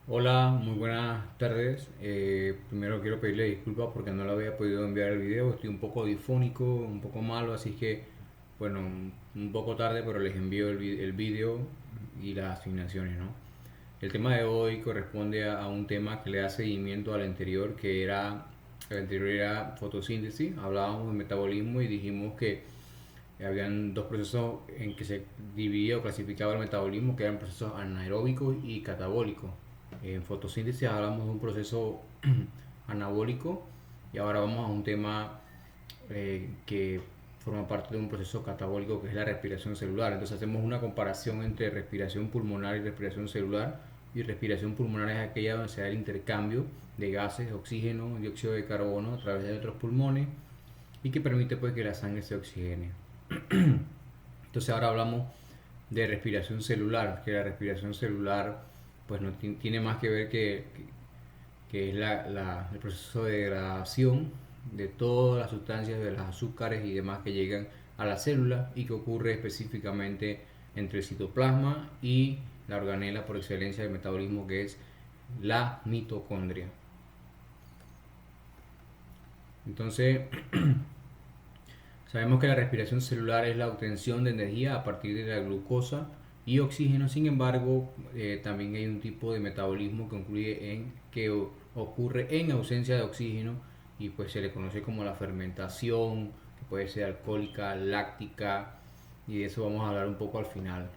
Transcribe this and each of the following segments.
Hola, muy buenas tardes. Primero quiero pedirle disculpas porque no le había podido enviar el video. Estoy un poco difónico, un poco malo, así que, bueno, un poco tarde, pero les envío el video y las asignaciones, ¿no? El tema de hoy corresponde a un tema que le da seguimiento al anterior, el anterior era fotosíntesis. Hablábamos de metabolismo y dijimos que habían dos procesos en que se dividía o clasificaba el metabolismo, que eran procesos anaeróbicos y catabólicos. En fotosíntesis hablamos de un proceso anabólico y ahora vamos a un tema que forma parte de un proceso catabólico que es la respiración celular. Entonces hacemos una comparación entre respiración pulmonar y respiración celular. Y respiración pulmonar es aquella donde se da el intercambio de gases, oxígeno, dióxido de carbono a través de otros pulmones y que permite pues que la sangre se oxigene. Entonces ahora hablamos de respiración celular, que la respiración celular pues no tiene más que ver que es el proceso de degradación de todas las sustancias, de los azúcares y demás que llegan a la célula y que ocurre específicamente entre el citoplasma y la organela por excelencia del metabolismo, que es la mitocondria. Entonces, sabemos que la respiración celular es la obtención de energía a partir de la glucosa y oxígeno. Sin embargo, también hay un tipo de metabolismo que ocurre en ausencia de oxígeno y pues se le conoce como la fermentación, que puede ser alcohólica, láctica, y de eso vamos a hablar un poco al final.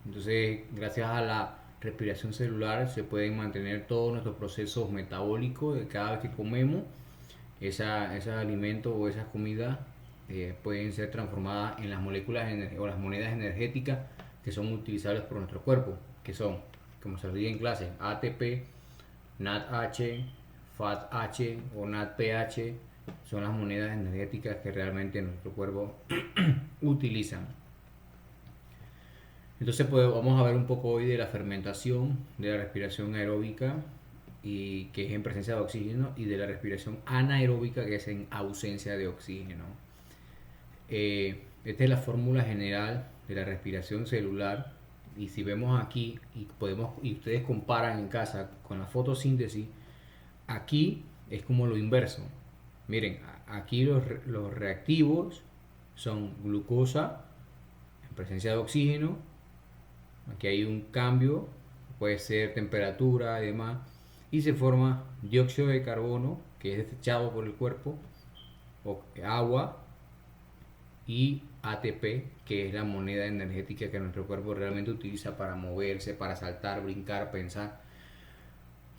Entonces, gracias a la respiración celular se pueden mantener todos nuestros procesos metabólicos de cada vez que comemos esos alimentos o esas comidas pueden ser transformadas en las moléculas o las monedas energéticas que son utilizables por nuestro cuerpo, que son, como se lo dije en clase, ATP, NADH, FATH o NADPH, son las monedas energéticas que realmente nuestro cuerpo utiliza. Entonces pues, vamos a ver un poco hoy de la fermentación, de la respiración aeróbica, y que es en presencia de oxígeno, y de la respiración anaeróbica, que es en ausencia de oxígeno. Esta es la fórmula general de la respiración celular, y si vemos aquí y ustedes comparan en casa con la fotosíntesis, aquí es como lo inverso. Miren, aquí los reactivos son glucosa en presencia de oxígeno. Aquí hay un cambio, puede ser temperatura y demás, y se forma dióxido de carbono, que es desechado por el cuerpo, o agua, y ATP, que es la moneda energética que nuestro cuerpo realmente utiliza para moverse, para saltar, brincar, pensar.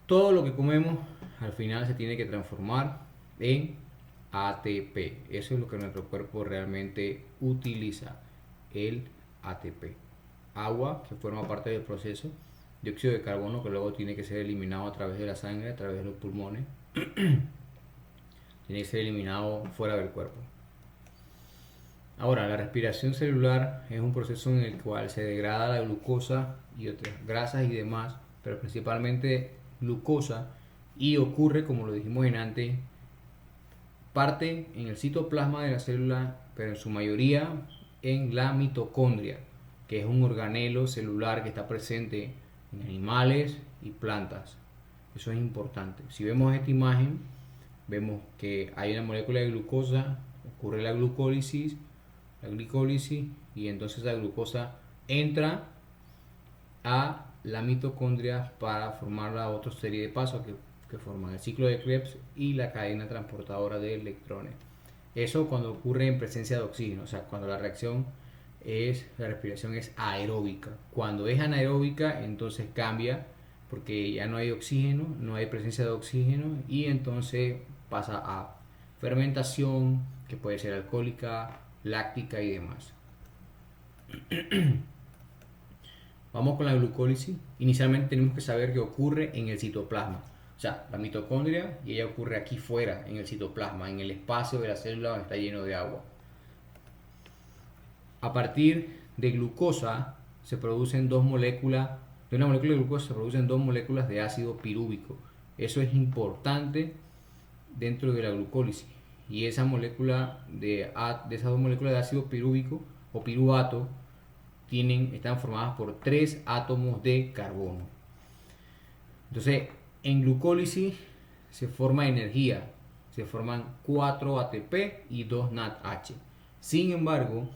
Todo lo que comemos al final se tiene que transformar en ATP. Eso es lo que nuestro cuerpo realmente utiliza, el ATP. Agua, que forma parte del proceso, dióxido de carbono, que luego tiene que ser eliminado a través de la sangre, a través de los pulmones, tiene que ser eliminado fuera del cuerpo. Ahora, la respiración celular es un proceso en el cual se degrada la glucosa y otras grasas y demás, pero principalmente glucosa, y ocurre, como lo dijimos en antes, parte en el citoplasma de la célula, pero en su mayoría en la mitocondria, que es un organelo celular que está presente en animales y plantas. Eso es importante. Si vemos esta imagen, vemos que hay una molécula de glucosa, ocurre la glicólisis, y entonces la glucosa entra a la mitocondria para formar la otra serie de pasos que forman el ciclo de Krebs y la cadena transportadora de electrones. Eso cuando ocurre en presencia de oxígeno, o sea, cuando la respiración es aeróbica. Cuando es anaeróbica, entonces cambia porque ya no hay oxígeno, no hay presencia de oxígeno, y entonces pasa a fermentación, que puede ser alcohólica, láctica y demás. Vamos con la glucólisis. Inicialmente tenemos que saber que ocurre en el citoplasma. O sea, la mitocondria, y ella ocurre aquí fuera, en el citoplasma, en el espacio de la célula donde está lleno de agua. A partir de glucosa se producen dos moléculas, de una molécula de glucosa se producen dos moléculas de ácido pirúvico. Eso es importante dentro de la glucólisis. Y esa molécula de esas dos moléculas de ácido pirúvico o piruvato están formadas por tres átomos de carbono. Entonces, en glucólisis se forma energía, se forman 4 ATP y 2 NADH. Sin embargo,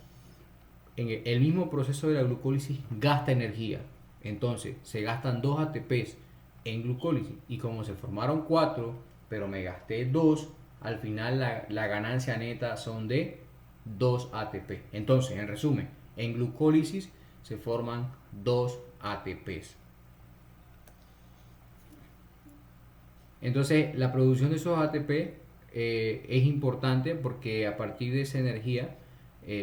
en el mismo proceso de la glucólisis gasta energía. Entonces, se gastan 2 ATPs en glucólisis y como se formaron 4, pero me gasté 2, al final la ganancia neta son de 2 ATP. Entonces, en resumen, en glucólisis se forman 2 ATPs. Entonces, la producción de esos ATP es importante porque a partir de esa energía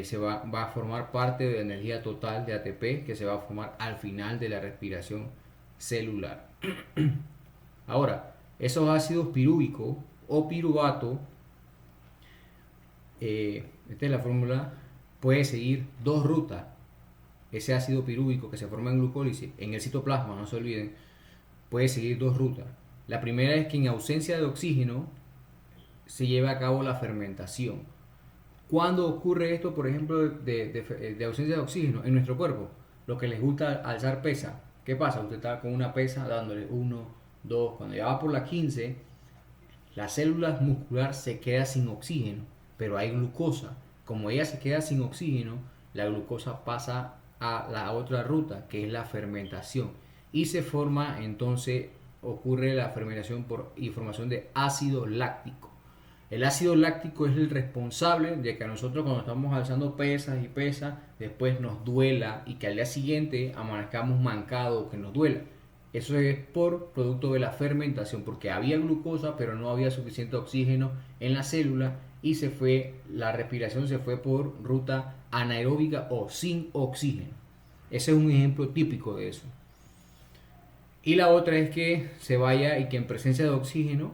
se va a formar parte de la energía total de ATP que se va a formar al final de la respiración celular. Ahora, esos ácidos pirúvicos o piruvato, esta es la fórmula, puede seguir dos rutas. Ese ácido pirúvico que se forma en glucólisis, en el citoplasma, no se olviden, puede seguir dos rutas. La primera es que en ausencia de oxígeno se lleva a cabo la fermentación. ¿Cuándo ocurre esto, por ejemplo, de ausencia de oxígeno en nuestro cuerpo? Lo que les gusta alzar pesa. ¿Qué pasa? Usted está con una pesa dándole 1, 2, cuando ya va por la 15, la célula muscular se queda sin oxígeno, pero hay glucosa. Como ella se queda sin oxígeno, la glucosa pasa a la otra ruta, que es la fermentación. Y se forma, entonces, ocurre la fermentación y formación de ácido láctico. El ácido láctico es el responsable de que a nosotros cuando estamos alzando pesas y pesas, después nos duela y que al día siguiente amanezcamos mancados o que nos duela. Eso es por producto de la fermentación, porque había glucosa pero no había suficiente oxígeno en la célula y la respiración se fue por ruta anaeróbica o sin oxígeno. Ese es un ejemplo típico de eso. Y la otra es que se vaya y que en presencia de oxígeno,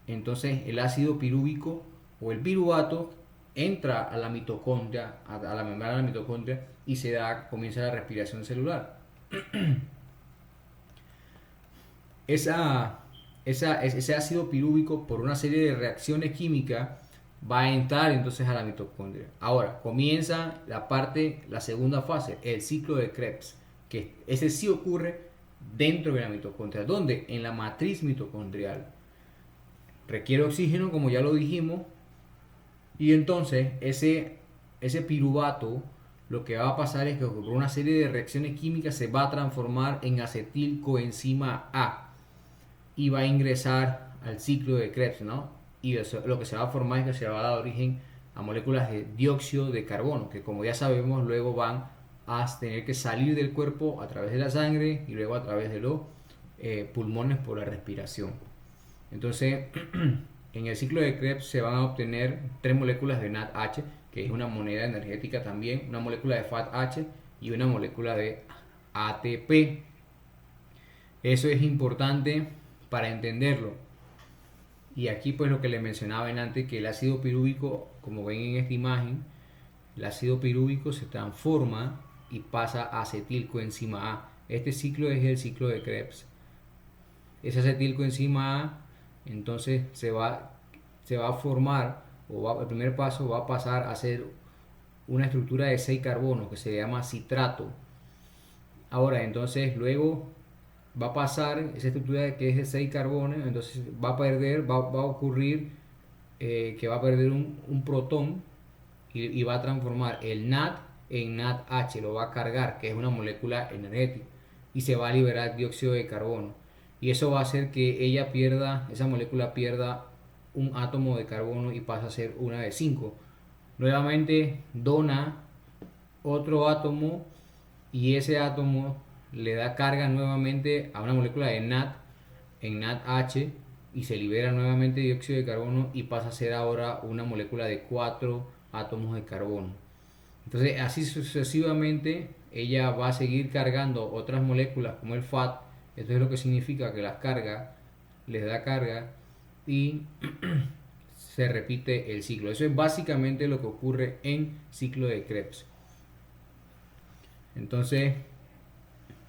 entonces el ácido pirúvico o el piruvato entra a la mitocondria, a la membrana de la mitocondria y comienza la respiración celular. Ese ácido pirúvico, por una serie de reacciones químicas, va a entrar entonces a la mitocondria. Ahora comienza la segunda fase, el ciclo de Krebs, que ese sí ocurre dentro de la mitocondria. ¿Dónde? En la matriz mitocondrial. Requiere oxígeno, como ya lo dijimos, y entonces ese piruvato lo que va a pasar es que por una serie de reacciones químicas se va a transformar en acetilcoenzima A y va a ingresar al ciclo de Krebs, ¿no? Y lo que se va a formar es que se va a dar origen a moléculas de dióxido de carbono, que como ya sabemos luego van a tener que salir del cuerpo a través de la sangre y luego a través de los pulmones por la respiración. Entonces, en el ciclo de Krebs se van a obtener 3 moléculas de NADH, que es una moneda energética también, una molécula de FADH y una molécula de ATP. Eso es importante para entenderlo. Y aquí pues lo que les mencionaba antes, que el ácido pirúvico, como ven en esta imagen, el ácido pirúvico se transforma y pasa a acetilcoenzima A. Este ciclo es el ciclo de Krebs. Ese acetilcoenzima A entonces se va a formar, el primer paso va a pasar a ser una estructura de 6 carbonos que se llama citrato. Ahora entonces luego va a pasar esa estructura que es de 6 carbonos, entonces va a ocurrir que va a perder un protón y va a transformar el NAD en NADH, lo va a cargar, que es una molécula energética, y se va a liberar dióxido de carbono. Y eso va a hacer que esa molécula pierda un átomo de carbono y pasa a ser una de 5. Nuevamente dona otro átomo y ese átomo le da carga nuevamente a una molécula de NAD en NADH y se libera nuevamente dióxido de carbono y pasa a ser ahora una molécula de 4 átomos de carbono. Entonces así sucesivamente ella va a seguir cargando otras moléculas como el FAT. Esto es lo que significa que las cargas les da carga y se repite el ciclo. Eso es básicamente lo que ocurre en ciclo de Krebs. Entonces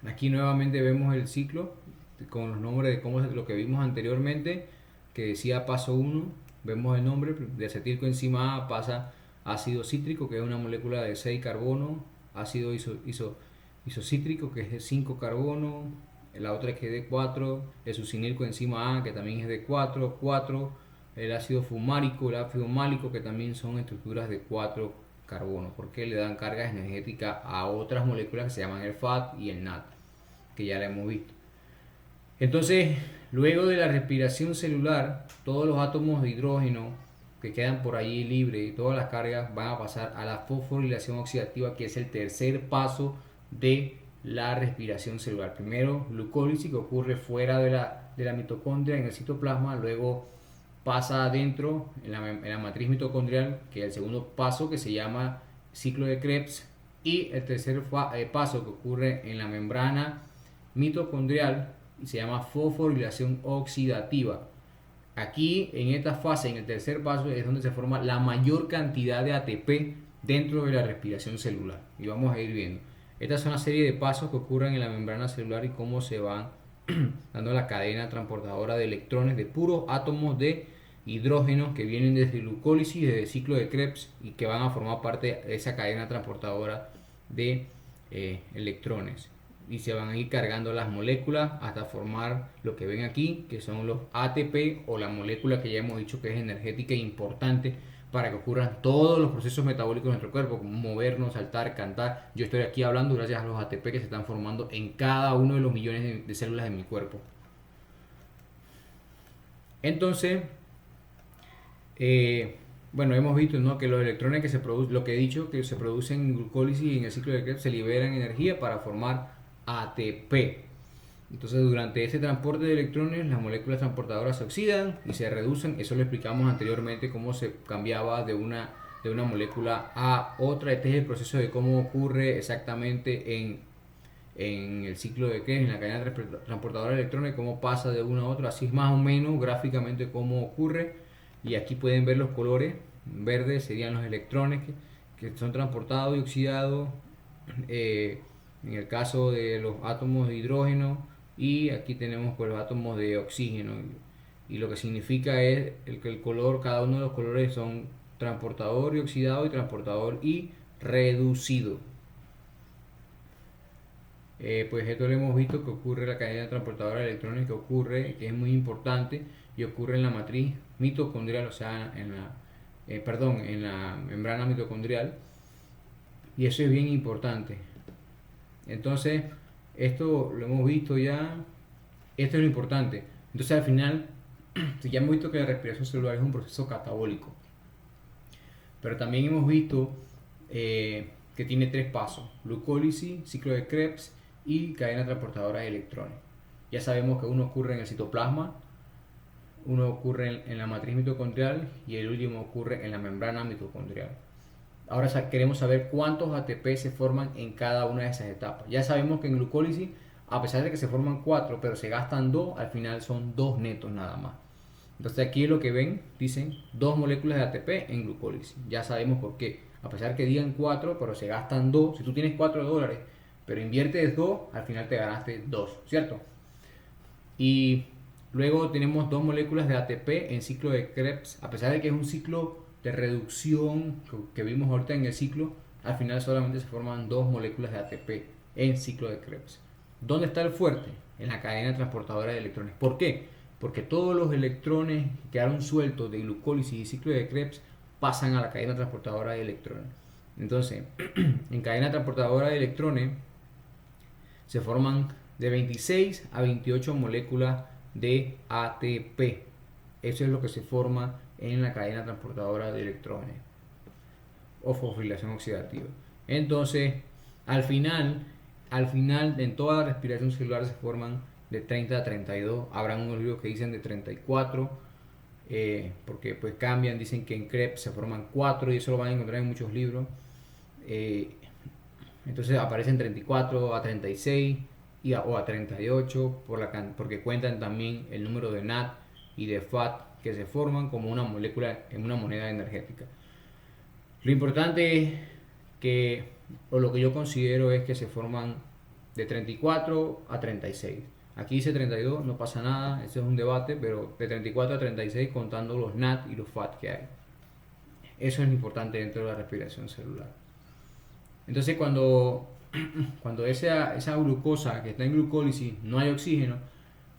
aquí nuevamente vemos el ciclo con los nombres de lo que vimos anteriormente, que decía paso 1, vemos el nombre de acetilcoenzima A, pasa ácido cítrico, que es una molécula de 6 carbonos, ácido isocítrico, que es de 5 carbonos, la otra que es de 4, el succinilcoenzima A, que también es de 4, 4, el ácido fumárico, el ácido málico, que también son estructuras de 4 carbonos, porque le dan cargas energéticas a otras moléculas que se llaman el FAT y el NAT, que ya la hemos visto. Entonces, luego de la respiración celular, todos los átomos de hidrógeno que quedan por allí libres y todas las cargas van a pasar a la fosforilación oxidativa, que es el tercer paso de la respiración celular. Primero, glucólisis, que ocurre fuera de la mitocondria en el citoplasma, luego pasa adentro en la matriz mitocondrial, que es el segundo paso, que se llama ciclo de Krebs, y el tercer paso, que ocurre en la membrana mitocondrial, y se llama fosforilación oxidativa. Aquí, en esta fase, en el tercer paso, es donde se forma la mayor cantidad de ATP dentro de la respiración celular. Y vamos a ir viendo. Esta es una serie de pasos que ocurren en la membrana celular y cómo se van dando la cadena transportadora de electrones de puros átomos de hidrógeno que vienen desde glucólisis, desde el ciclo de Krebs, y que van a formar parte de esa cadena transportadora de electrones. Y se van a ir cargando las moléculas hasta formar lo que ven aquí, que son los ATP, o la molécula que ya hemos dicho que es energética e importante para que ocurran todos los procesos metabólicos de nuestro cuerpo, como movernos, saltar, cantar. Yo estoy aquí hablando gracias a los ATP que se están formando en cada uno de los millones de células de mi cuerpo. Entonces, bueno, hemos visto, ¿no?, que los electrones que se producen, lo que he dicho, que se producen en glucólisis y en el ciclo de Krebs, se liberan energía para formar ATP. Entonces, durante este transporte de electrones, las moléculas transportadoras se oxidan y se reducen. Eso lo explicamos anteriormente, cómo se cambiaba de una molécula a otra. Este es el proceso de cómo ocurre exactamente en el ciclo de Krebs, en la cadena transportadora de electrones, cómo pasa de una a otra. Así es más o menos gráficamente cómo ocurre. Y aquí pueden ver los colores. Verde serían los electrones que son transportados y oxidados. En el caso de los átomos de hidrógeno, y aquí tenemos pues los átomos de oxígeno, y lo que significa es que el color, cada uno de los colores son transportador y oxidado, y transportador y reducido. Pues esto lo hemos visto que ocurre en la cadena transportadora de electrones, que es muy importante, y ocurre en la matriz mitocondrial, o sea, en la membrana mitocondrial, y eso es bien importante. Entonces, esto lo hemos visto ya, esto es lo importante. Entonces, al final, ya hemos visto que la respiración celular es un proceso catabólico, pero también hemos visto que tiene tres pasos: glucólisis, ciclo de Krebs y cadena transportadora de electrones. Ya sabemos que uno ocurre en el citoplasma, uno ocurre en la matriz mitocondrial, y el último ocurre en la membrana mitocondrial. Ahora queremos saber cuántos ATP se forman en cada una de esas etapas. Ya sabemos que en glucólisis, a pesar de que se forman 4, pero se gastan 2, al final son 2 netos nada más. Entonces aquí lo que ven, dicen 2 moléculas de ATP en glucólisis. Ya sabemos por qué. A pesar que digan 4, pero se gastan 2. Si tú tienes $4, pero inviertes 2, al final te ganaste 2, ¿cierto? Y luego tenemos 2 moléculas de ATP en ciclo de Krebs. A pesar de que es un ciclo de reducción que vimos ahorita en el ciclo, al final solamente se forman 2 moléculas de ATP en ciclo de Krebs. ¿Dónde está el fuerte? En la cadena transportadora de electrones. ¿Por qué? Porque todos los electrones que quedaron sueltos de glucólisis y ciclo de Krebs pasan a la cadena transportadora de electrones. Entonces, en cadena transportadora de electrones se forman de 26 a 28 moléculas de ATP. Eso es lo que se forma en la cadena transportadora de electrones o fosforilación oxidativa. Entonces, al final, en toda la respiración celular se forman de 30 a 32. Habrán unos libros que dicen de 34, porque pues cambian, dicen que en Krebs se forman 4, y eso lo van a encontrar en muchos libros. Entonces aparecen 34 a 36 o a 38 porque cuentan también el número de NAT y de FAT que se forman como una molécula en una moneda energética. Lo importante es que, o lo que yo considero, es que se forman de 34 a 36. Aquí dice 32, no pasa nada, ese es un debate, pero de 34 a 36 contando los NAT y los FAT que hay. Eso es importante dentro de la respiración celular. Entonces, cuando cuando esa glucosa que está en glucólisis no hay oxígeno,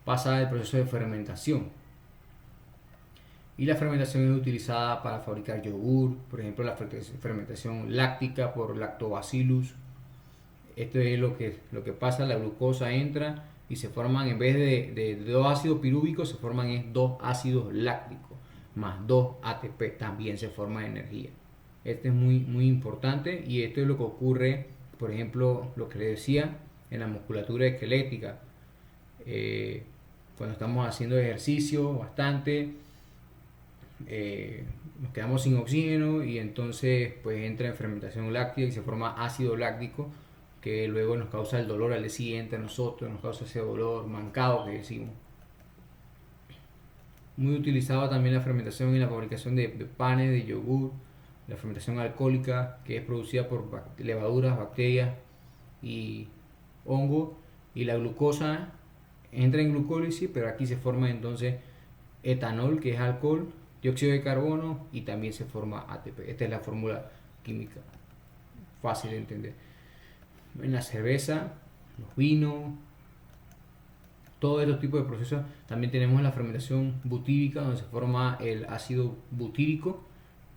pasa el proceso de fermentación. Y la fermentación es utilizada para fabricar yogur, por ejemplo la fermentación láctica por lactobacillus. Esto es lo que pasa, la glucosa entra y se forman, en vez de dos ácidos pirúvicos, se forman dos ácidos lácticos, más dos ATP, también se forma energía. Esto es muy, muy importante, y esto es lo que ocurre, por ejemplo, lo que les decía, en la musculatura esquelética. Cuando estamos haciendo ejercicio bastante, nos quedamos sin oxígeno y entonces pues entra en fermentación láctea y se forma ácido láctico, que luego nos causa el dolor al día siguiente a nosotros, nos causa ese dolor mancado que decimos. Muy utilizado también la fermentación en la fabricación de panes, de yogur, la fermentación alcohólica, que es producida por levaduras, bacterias y hongos, y la glucosa entra en glucólisis, pero aquí se forma entonces etanol, que es alcohol, dióxido de carbono, y también se forma ATP. Esta es la fórmula química, fácil de entender. En la cerveza, los vinos, todos estos tipos de procesos. También tenemos la fermentación butírica, donde se forma el ácido butírico,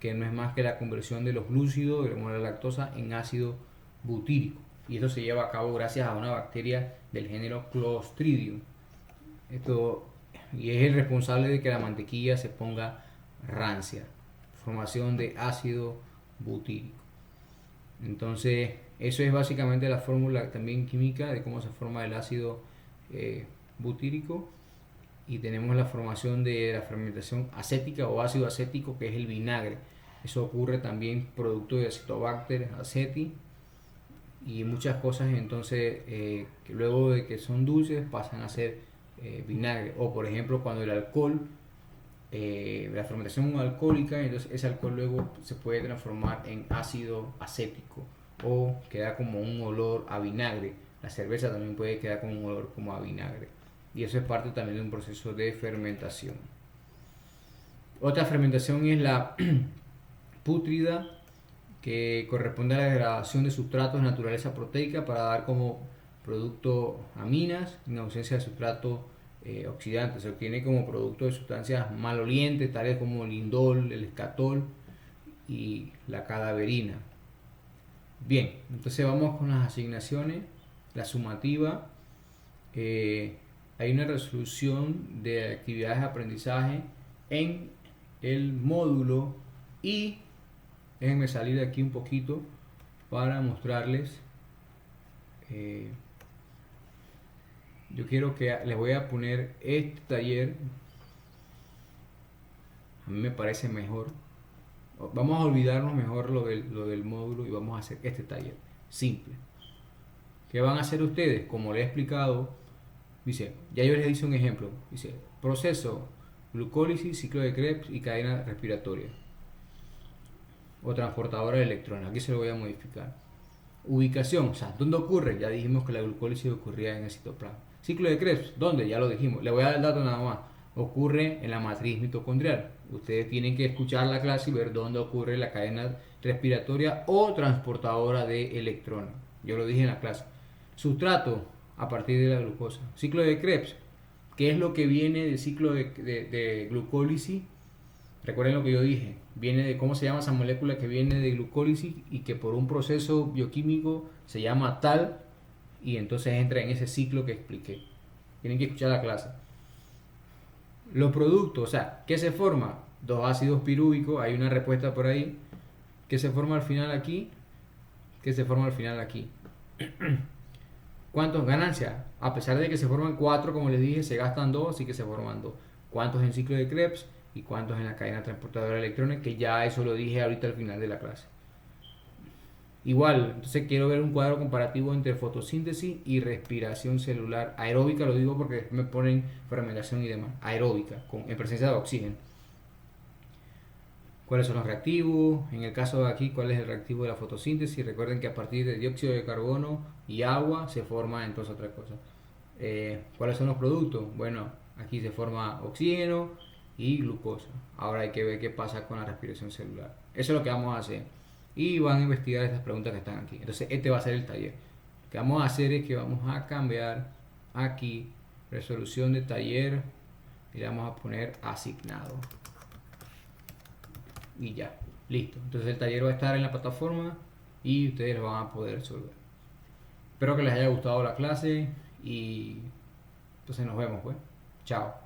que no es más que la conversión de los glúcidos, de la lactosa, en ácido butírico. Y esto se lleva a cabo gracias a una bacteria del género Clostridium. Y es el responsable de que la mantequilla se ponga rancia. Formación de ácido butírico. Entonces, eso es básicamente la fórmula también química de cómo se forma el ácido butírico. Y tenemos la formación de la fermentación acética o ácido acético, que es el vinagre. Eso ocurre también producto de Acetobacter aceti y muchas cosas. Entonces, que luego de que son dulces pasan a ser vinagre. O por ejemplo, cuando el alcohol, la fermentación alcohólica, entonces ese alcohol luego se puede transformar en ácido acético o queda como un olor a vinagre. La cerveza también puede quedar con un olor como a vinagre, y eso es parte también de un proceso de fermentación. Otra fermentación es la pútrida, que corresponde a la degradación de sustratos de naturaleza proteica para dar como producto aminas en ausencia de sustrato oxidante. Se obtiene como producto de sustancias malolientes tales como el indol, el escatol y la cadaverina. Bien, entonces vamos con las asignaciones. La sumativa, hay una resolución de actividades de aprendizaje en el módulo, y déjenme salir de aquí un poquito para mostrarles. Yo quiero que les voy a poner este taller, a mí me parece mejor. Vamos a olvidarnos mejor lo del módulo y vamos a hacer este taller simple. ¿Qué van a hacer ustedes? Como les he explicado, dice, ya yo les hice un ejemplo. Dice, proceso, glucólisis, ciclo de Krebs y cadena respiratoria o transportadora de electrones. Aquí se lo voy a modificar. Ubicación, o sea, ¿dónde ocurre? Ya dijimos que la glucólisis ocurría en el citoplasma. Ciclo de Krebs, ¿dónde? Ya lo dijimos. Le voy a dar el dato nada más. Ocurre en la matriz mitocondrial. Ustedes tienen que escuchar la clase y ver dónde ocurre la cadena respiratoria o transportadora de electrones. Yo lo dije en la clase. Sustrato a partir de la glucosa. Ciclo de Krebs, ¿qué es lo que viene del ciclo de glucólisis? Recuerden lo que yo dije, viene de cómo se llama esa molécula que viene de glucólisis y que por un proceso bioquímico se llama tal, y entonces entra en ese ciclo que expliqué. Tienen que escuchar la clase. Los productos, o sea, ¿qué se forma? Dos ácidos pirúvicos, hay una respuesta por ahí. ¿Qué se forma al final aquí? ¿Qué se forma al final aquí? ¿Cuántos ganancias? A pesar de que se forman 4, como les dije, se gastan 2, así que se forman 2. ¿Cuántos en ciclo de Krebs? Y cuántos en la cadena transportadora de electrones, que ya eso lo dije ahorita al final de la clase. Igual, entonces quiero ver un cuadro comparativo entre fotosíntesis y respiración celular aeróbica, lo digo porque me ponen fermentación y demás, aeróbica, en presencia de oxígeno. ¿Cuáles son los reactivos? En el caso de aquí, ¿cuál es el reactivo de la fotosíntesis? Recuerden que a partir de dióxido de carbono y agua se forma entonces otra cosa. ¿Cuáles son los productos? Bueno, aquí se forma oxígeno y glucosa. Ahora hay que ver qué pasa con la respiración celular. Eso es lo que vamos a hacer. Y van a investigar estas preguntas que están aquí. Entonces este va a ser el taller. Lo que vamos a hacer es que vamos a cambiar aquí resolución de taller y le vamos a poner asignado y ya, listo. Entonces el taller va a estar en la plataforma y ustedes lo van a poder resolver. Espero que les haya gustado la clase y entonces nos vemos pues. Chao.